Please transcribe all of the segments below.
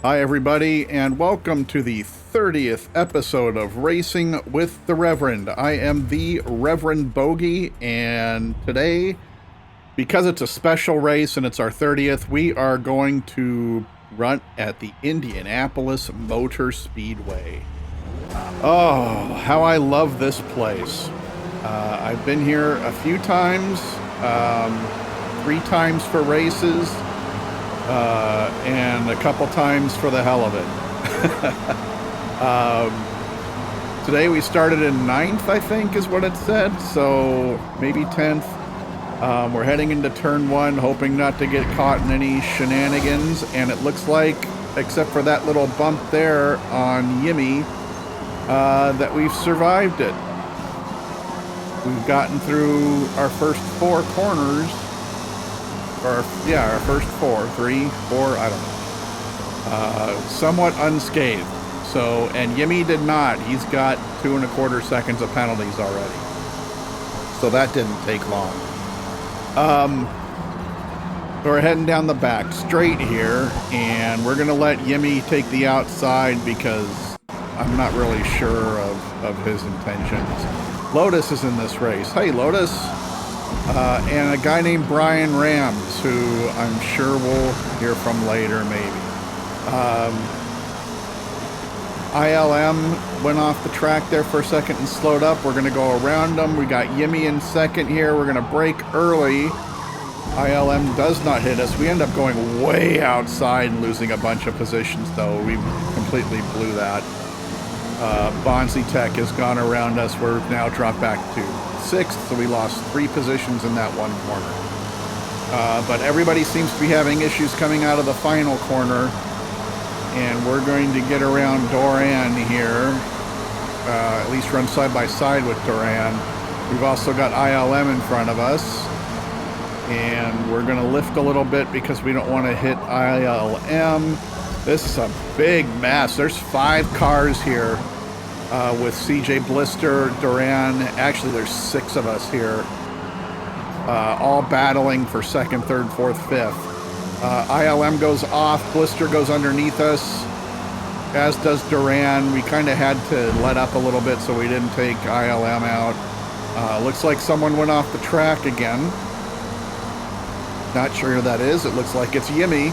Hi everybody, and welcome to the 30th episode of Racing with the Reverend. I am the Reverend Bogey, and today, because it's a special race and it's our 30th, we are going to run at the Indianapolis Motor Speedway. Oh, how I love this place. I've been here a few times, 3 times for races, and a couple times for the hell of it. Today we started in 9th, I think is what it said, so maybe 10th. We're heading into turn 1, hoping not to get caught in any shenanigans, and it looks like, except for that little bump there on Yimmy, that we've survived it. We've gotten through our first 4 corners. Our first 3, 4, I don't know. Somewhat unscathed. So, and Yimmy did not. He's got 2 1/4 seconds of penalties already. So that didn't take long. We're heading down the back straight here, and we're going to let Yimmy take the outside because I'm not really sure of his intentions. Lotus is in this race. Hey, Lotus. And a guy named Brian Rams, who I'm sure we'll hear from later, maybe. ILM went off the track there for a second and slowed up. We're going to go around them. We got Yimmy in second here. We're going to brake early. ILM does not hit us. We end up going way outside and losing a bunch of positions, though. We completely blew that. Bonzi Tech has gone around us. We're now dropped back to 6th, so we lost 3 positions in that one corner. But everybody seems to be having issues coming out of the final corner, and we're going to get around Duran here, at least run side by side with Duran. We've also got ILM in front of us, and we're going to lift a little bit because we don't want to hit ILM. This is a big mess. There's 5 cars here. With CJ Blister, Duran, actually there's 6 of us here, all battling for 2nd, 3rd, 4th, 5th. ILM goes off, Blister goes underneath us, as does Duran. We kind of had to let up a little bit so we didn't take ILM out. Looks like someone went off the track again. Not sure who that is. It looks like it's Yimmy.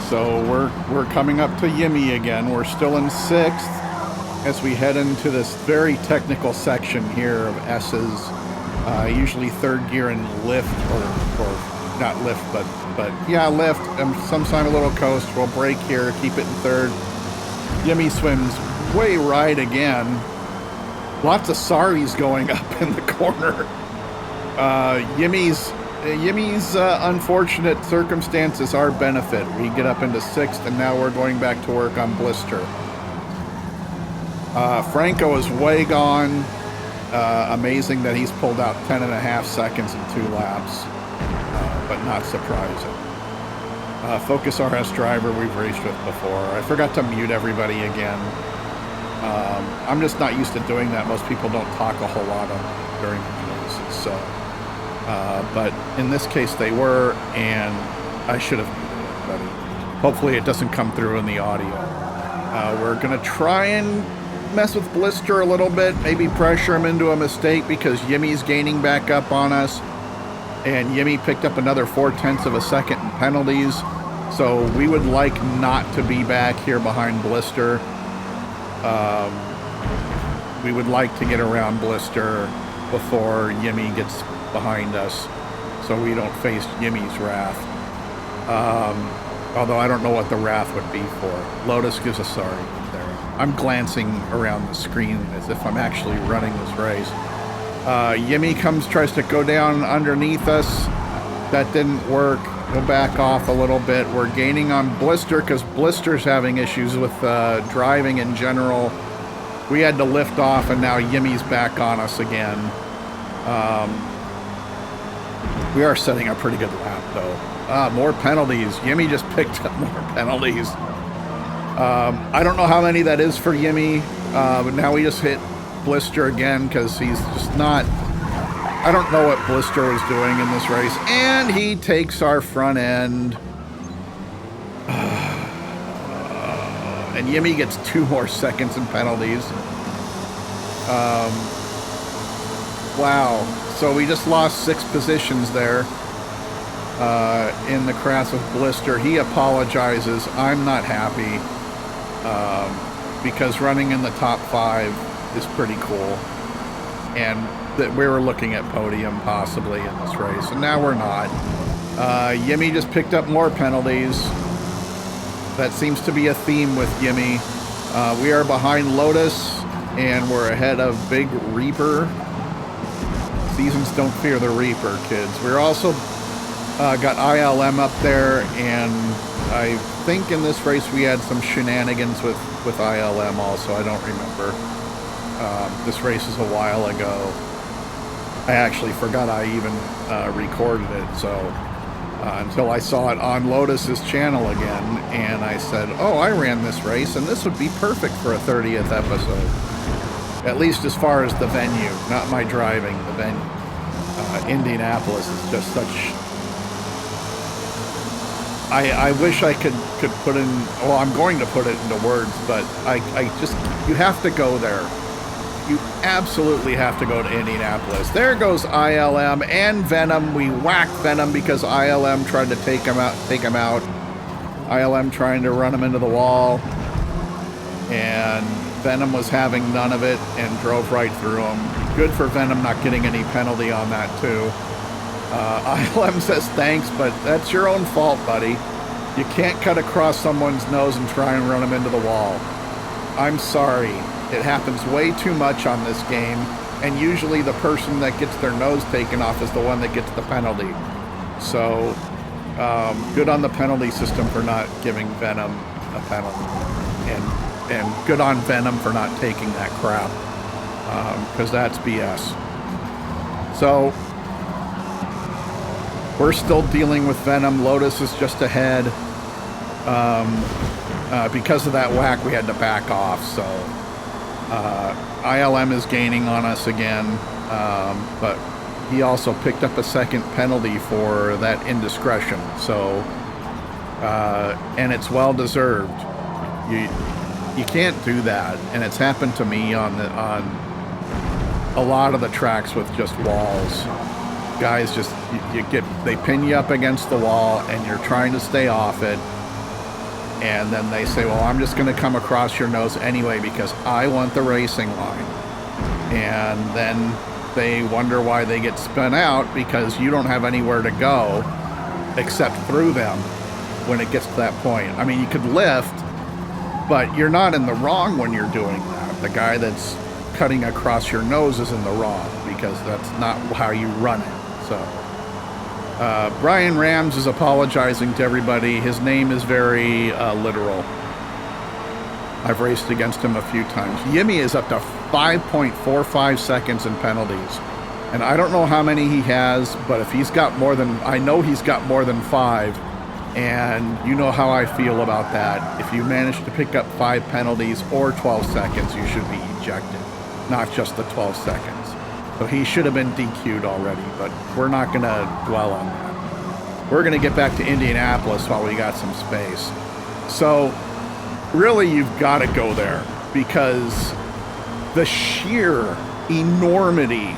So we're coming up to Yimmy again. We're still in 6th as we head into this very technical section here of S's. Usually 3rd gear and lift, or not lift, but yeah, lift, and sometimes a little coast. We'll brake here, keep it in 3rd. Yimmy swims way right again. Lots of sorries going up in the corner. Yimmy's unfortunate circumstances our benefit. We get up into 6th, and now we're going back to work on Blister. Franco is way gone. Amazing that he's pulled out 10.5 seconds in 2 laps, but not surprising. Focus RS driver we've raced with before. I forgot to mute everybody again. I'm just not used to doing that. Most people don't talk a whole lot during the races, so... but in this case they were, and I should have muted it, but hopefully it doesn't come through in the audio. We're going to try and mess with Blister a little bit, maybe pressure him into a mistake because Yimmy's gaining back up on us, and Yimmy picked up another 0.4 of a second in penalties, so we would like not to be back here behind Blister. We would like to get around Blister before Yimmy gets behind us, so we don't face Yimmy's wrath. Although I don't know what the wrath would be for. Lotus gives a sorry there. I'm glancing around the screen as if I'm actually running this race. Yimmy tries to go down underneath us. That didn't work. We'll back off a little bit. We're gaining on Blister because Blister's having issues with driving in general. We had to lift off, and now Yimmy's back on us again. We are setting a pretty good lap, though. More penalties. Yimmy just picked up more penalties. I don't know how many that is for Yimmy, but now we just hit Blister again because he's just not... I don't know what Blister was doing in this race. And he takes our front end. And Yimmy gets 2 more seconds in penalties. Wow. So we just lost 6 positions there in the crash of Blister. He apologizes. I'm not happy because running in the top 5 is pretty cool. And that we were looking at podium possibly in this race. And now we're not. Yimmy just picked up more penalties. That seems to be a theme with Yimmy. We are behind Lotus, and we're ahead of Big Reaper. Seasons don't fear the Reaper, kids. We're also got ILM up there, and I think in this race we had some shenanigans with ILM also. I don't remember. This race is a while ago. I actually forgot I even recorded it, so until I saw it on Lotus's channel again, and I said, oh, I ran this race, and this would be perfect for a 30th episode. At least as far as the venue, not my driving, the venue. Indianapolis is just such... I wish I could put in... Well, I'm going to put it into words, but I just... You have to go there. You absolutely have to go to Indianapolis. There goes ILM and Venom. We whacked Venom because ILM tried to take him out. ILM trying to run him into the wall. And Venom was having none of it and drove right through him. Good for Venom not getting any penalty on that too. ILM says thanks, but that's your own fault, buddy. You can't cut across someone's nose and try and run them into the wall. I'm sorry. It happens way too much on this game, and usually the person that gets their nose taken off is the one that gets the penalty. So, good on the penalty system for not giving Venom a penalty. And good on Venom for not taking that crap, because that's BS. So, we're still dealing with Venom. Lotus is just ahead. Because of that whack, we had to back off, so... ILM is gaining on us again, but he also picked up a second penalty for that indiscretion, so and it's well deserved. You can't do that, and it's happened to me on a lot of the tracks with just walls. Guys just they pin you up against the wall and you're trying to stay off it. And then they say, well, I'm just going to come across your nose anyway because I want the racing line. And then they wonder why they get spun out because you don't have anywhere to go except through them when it gets to that point. I mean, you could lift, but you're not in the wrong when you're doing that. The guy that's cutting across your nose is in the wrong because that's not how you run it. So... Brian Rams is apologizing to everybody. His name is very literal. I've raced against him a few times. Yimmy is up to 5.45 seconds in penalties. And I don't know how many he has, but if he's got more than... I know he's got more than 5. And you know how I feel about that. If you manage to pick up 5 penalties or 12 seconds, you should be ejected. Not just the 12 seconds. So he should have been DQ'd already, but we're not going to dwell on that. We're going to get back to Indianapolis while we got some space. So really, you've got to go there because the sheer enormity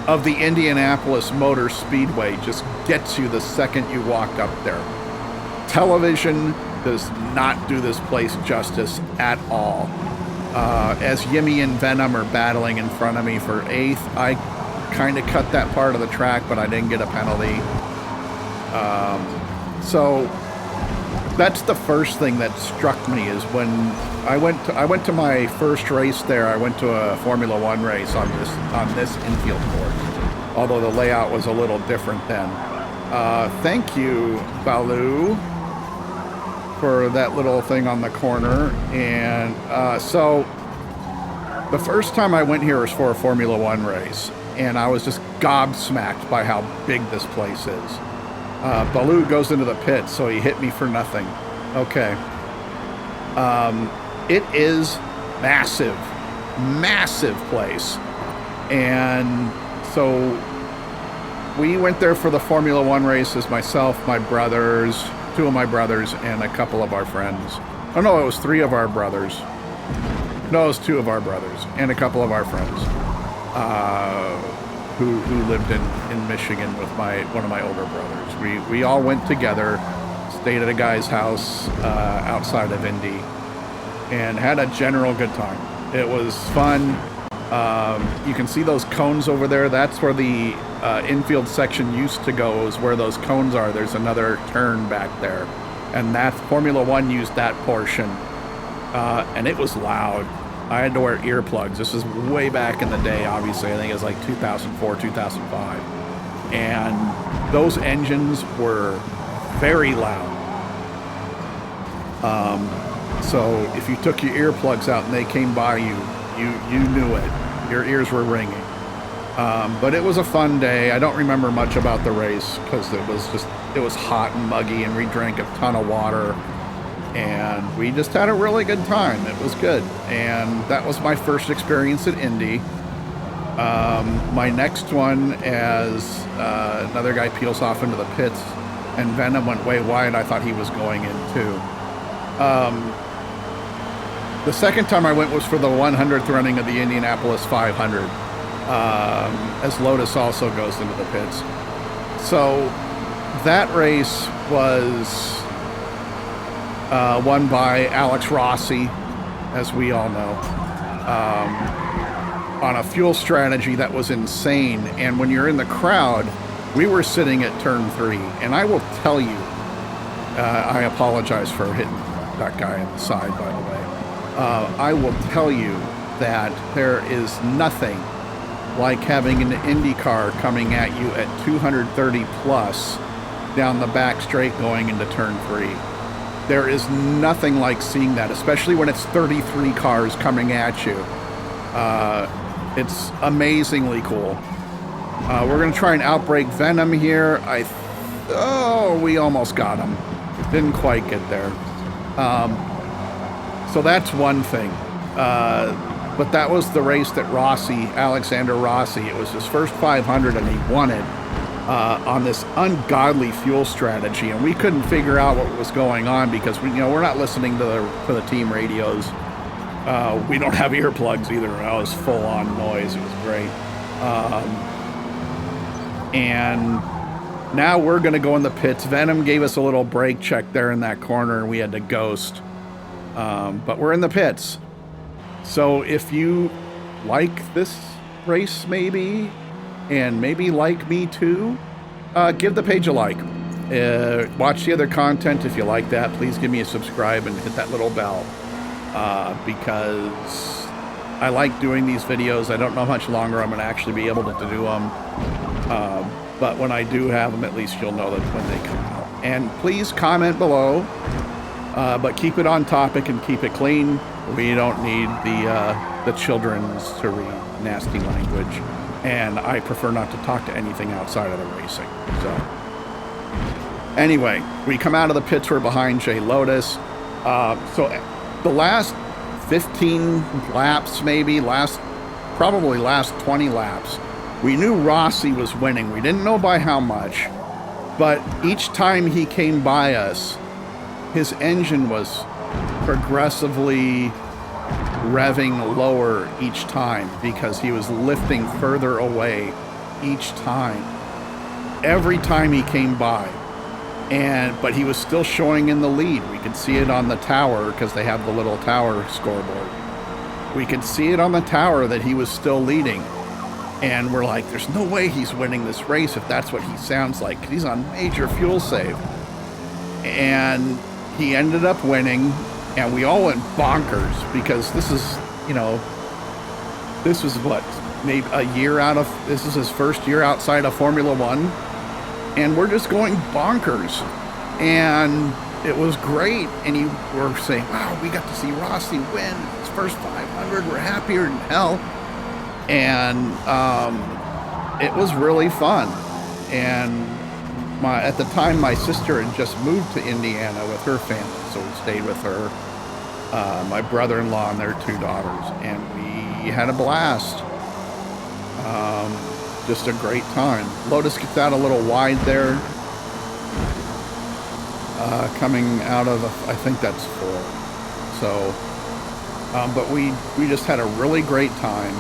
of the Indianapolis Motor Speedway just gets you the second you walk up there. Television does not do this place justice at all. As Yimmy and Venom are battling in front of me for 8th, I kind of cut that part of the track, but I didn't get a penalty. So that's the first thing that struck me is when I went to my first race there. I went to a Formula One race on this infield course, although the layout was a little different then. Thank you, Balu, for that little thing on the corner. And so the first time I went here was for a Formula One race, and I was just gobsmacked by how big this place is. Balu goes into the pit, so he hit me for nothing. Okay. It is massive place. And so we went there for the Formula One races, myself, my brothers, 2 of my brothers, and a couple of our friends. Oh no, it was 3 of our brothers. No, it was 2 of our brothers and a couple of our friends who lived in Michigan with one of my older brothers. We all went together, stayed at a guy's house outside of Indy, and had a general good time. It was fun. You can see those cones over there. That's where the infield section used to go, is where those cones are. There's another turn back there. And that Formula One used that portion. And it was loud. I had to wear earplugs. This is way back in the day, obviously. I think it was like 2004, 2005. And those engines were very loud. So if you took your earplugs out and they came by you, you knew it. Your ears were ringing. But it was a fun day. I don't remember much about the race because it was hot and muggy, and we drank a ton of water. And we just had a really good time. It was good. And that was my first experience at Indy. My next one, as another guy peels off into the pits and Venom went way wide, I thought he was going in too. The second time I went was for the 100th running of the Indianapolis 500, as Lotus also goes into the pits. So that race was won by Alex Rossi, as we all know, on a fuel strategy that was insane. And when you're in the crowd, we were sitting at turn 3, and I will tell you, I apologize for hitting that guy in the side, by the way. I will tell you that there is nothing like having an IndyCar coming at you at 230 plus down the back straight going into turn 3. There is nothing like seeing that, especially when it's 33 cars coming at you. It's amazingly cool. We're going to try and outbrake Venom here. We almost got him. Didn't quite get there. So that's one thing. But that was the race that Alexander Rossi, it was his first 500 and he won it on this ungodly fuel strategy. And we couldn't figure out what was going on because we're not listening to the team radios. We don't have earplugs either. That was full on noise. It was great. And now we're going to go in the pits. Venom gave us a little brake check there in that corner and we had to ghost. But we're in the pits. So if you like this race maybe, and maybe like me too, give the page a like. Watch the other content if you like that. Please give me a subscribe and hit that little bell. Because I like doing these videos. I don't know how much longer I'm going to actually be able to do them. But when I do have them, at least you'll know that when they come out. And please comment below. But keep it on topic and keep it clean. We don't need the children's to read nasty language. And I prefer not to talk to anything outside of the racing. So anyway, we come out of the pits. We're behind Jay Lotus. So the last 15 laps, maybe probably last 20 laps, we knew Rossi was winning. We didn't know by how much, but each time he came by us, his engine was progressively revving lower each time because he was lifting further away each time. Every time he came by. But he was still showing in the lead. We could see it on the tower because they have the little tower scoreboard. We could see it on the tower that he was still leading. And we're like, there's no way he's winning this race if that's what he sounds like. He's on major fuel save. And he ended up winning, and we all went bonkers because this was what, maybe a year out of, this is his first year outside of Formula One. And we're just going bonkers. And it was great. And you were saying, wow, we got to see Rossi win his first 500. We're happier than hell. And it was really fun. And at the time, my sister had just moved to Indiana with her family. So we stayed with her, my brother-in-law and their 2 daughters. And we had a blast. Just a great time. Lotus gets out a little wide there. Coming out of, I think that's 4. So, but we just had a really great time.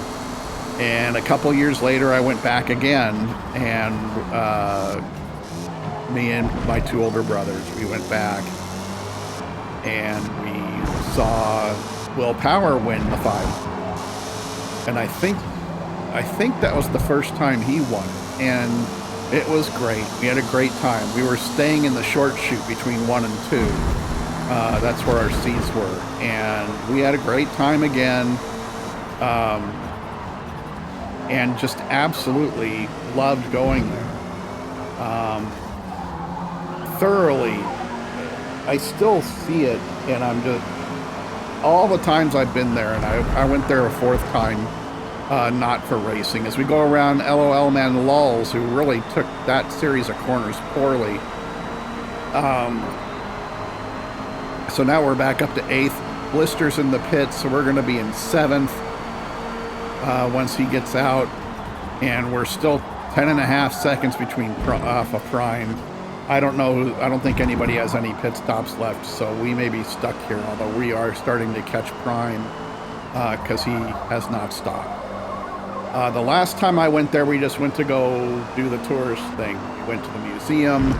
And a couple years later, I went back again, and me and my two older brothers, we went back, and we saw Will Power win the 5. And I think that was the first time he won, and it was great. We had a great time. We were staying in the short chute between 1 and 2. That's where our seats were, and we had a great time again. And just absolutely loved going there. Thoroughly. I still see it, and I'm just, all the times I've been there, and I went there a 4th time, not for racing, as we go around LOL Man Lulls, who really took that series of corners poorly. So now we're back up to 8th. Blister's in the pits, so we're going to be in 7th. Once he gets out, and we're still 10.5 seconds between off of Prime. I don't think anybody has any pit stops left, so we may be stuck here, although we are starting to catch Prime because he has not stopped. The last time I went there, we just went to go do the tourist thing. We went to the museum,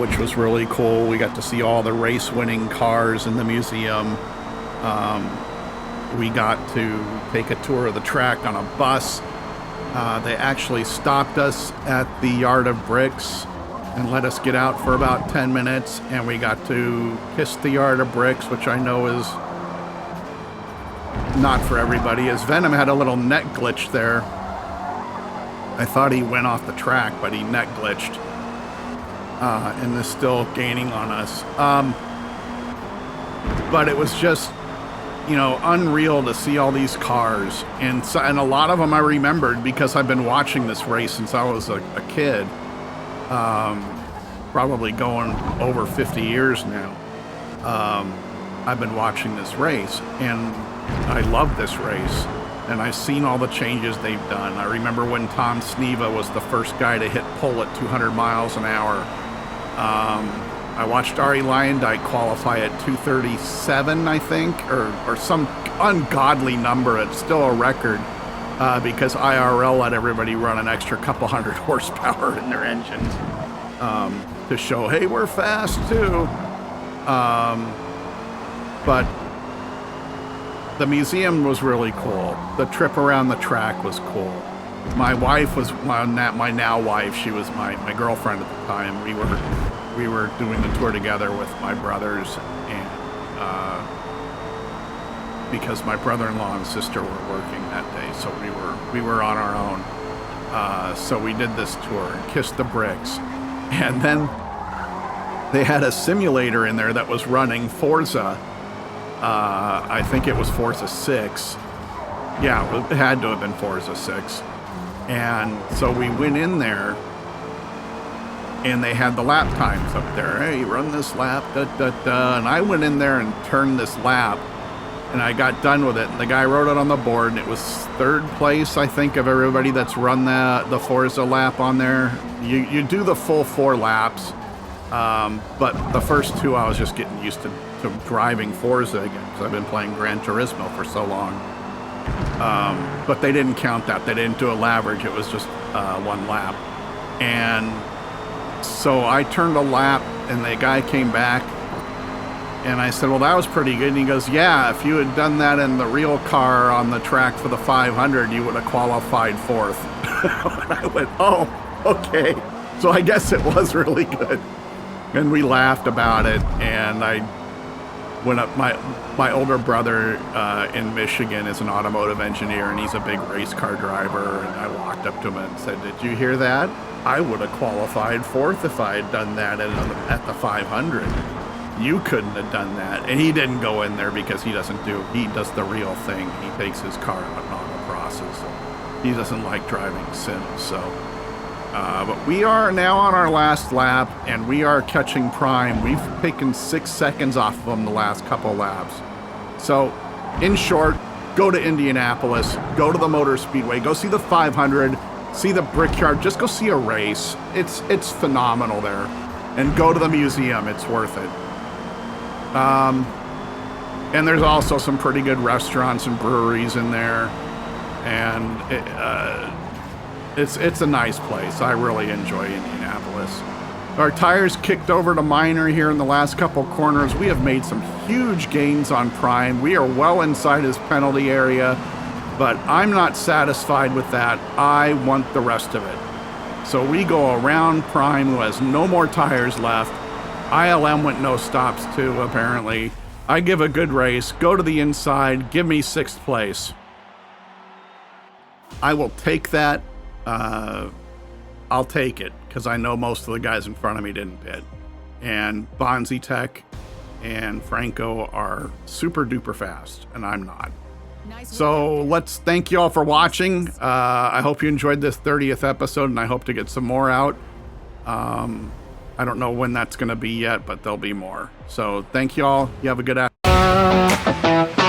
which was really cool. We got to see all the race-winning cars in the museum. We got to take a tour of the track on a bus. They actually stopped us at the Yard of Bricks and let us get out for about 10 minutes, and we got to kiss the Yard of Bricks, which I know is not for everybody, as Venom had a little net glitch there. I thought he went off the track, but he net glitched, and is still gaining on us. But it was just, you know, unreal to see all these cars, and a lot of them I remembered because I've been watching this race since I was a kid, probably going over 50 years now. I've been watching this race, and I love this race, and I've seen all the changes they've done. I remember when Tom Sneva was the first guy to hit pole at 200 miles an hour. I watched Ari Lyondike qualify at 237, I think, or some ungodly number. It's still a record because IRL let everybody run an extra couple hundred horsepower in their engines to show, hey, we're fast too. But the museum was really cool. The trip around the track was cool. My wife was my now wife. She was my girlfriend at the time. We were doing the tour together with my brothers, and because my brother-in-law and sister were working that day, so we were on our own. So we did this tour and kissed the bricks, and then they had a simulator in there that was running Forza. I think it was Forza 6. Yeah, it had to have been Forza 6. And so we went in there, and they had the lap times up there. Hey, run this lap, And I went in there and turned this lap, and I got done with it. And the guy wrote it on the board, and it was 3rd place, I think, of everybody that's run the Forza lap on there. You do the full 4 laps, but the first 2 I was just getting used to driving Forza again, because I've been playing Gran Turismo for so long. But they didn't count that. They didn't do a laverage. It was just 1 lap. And so I turned a lap, and the guy came back, and I said, well, that was pretty good. And he goes, yeah, if you had done that in the real car on the track for the 500, you would have qualified 4th. And I went, oh, okay. So I guess it was really good. And we laughed about it, and I went up, my older brother in Michigan is an automotive engineer, and he's a big race car driver, and I walked up to him and said, did you hear that? I would have qualified 4th if I had done that at the 500. You couldn't have done that. And he didn't go in there because he does the real thing. He takes his car out and autocrosses. He doesn't like driving sims, so. But we are now on our last lap, and we are catching Prime. We've taken 6 seconds off of them the last couple laps. So, in short, go to Indianapolis, go to the Motor Speedway, go see the 500, see the Brickyard, just go see a race. It's phenomenal there. And go to the museum, it's worth it. And there's also some pretty good restaurants and breweries in there. And it's a nice place. I really enjoy Indianapolis. Our tires kicked over to minor here in the last couple corners. We have made some huge gains on Prime. We are well inside his penalty area, but I'm not satisfied with that. I want the rest of it. So we go around Prime, who has no more tires left. ILM went no stops too, apparently. I give a good race, go to the inside, give me 6th place. I will take that. I'll take it, because I know most of the guys in front of me didn't pit. And Bonzi Tech and Franco are super duper fast, and I'm not. So let's thank you all for watching. I hope you enjoyed this 30th episode, and I hope to get some more out. I don't know when that's going to be yet, but there'll be more. So thank you all. You have a good afternoon.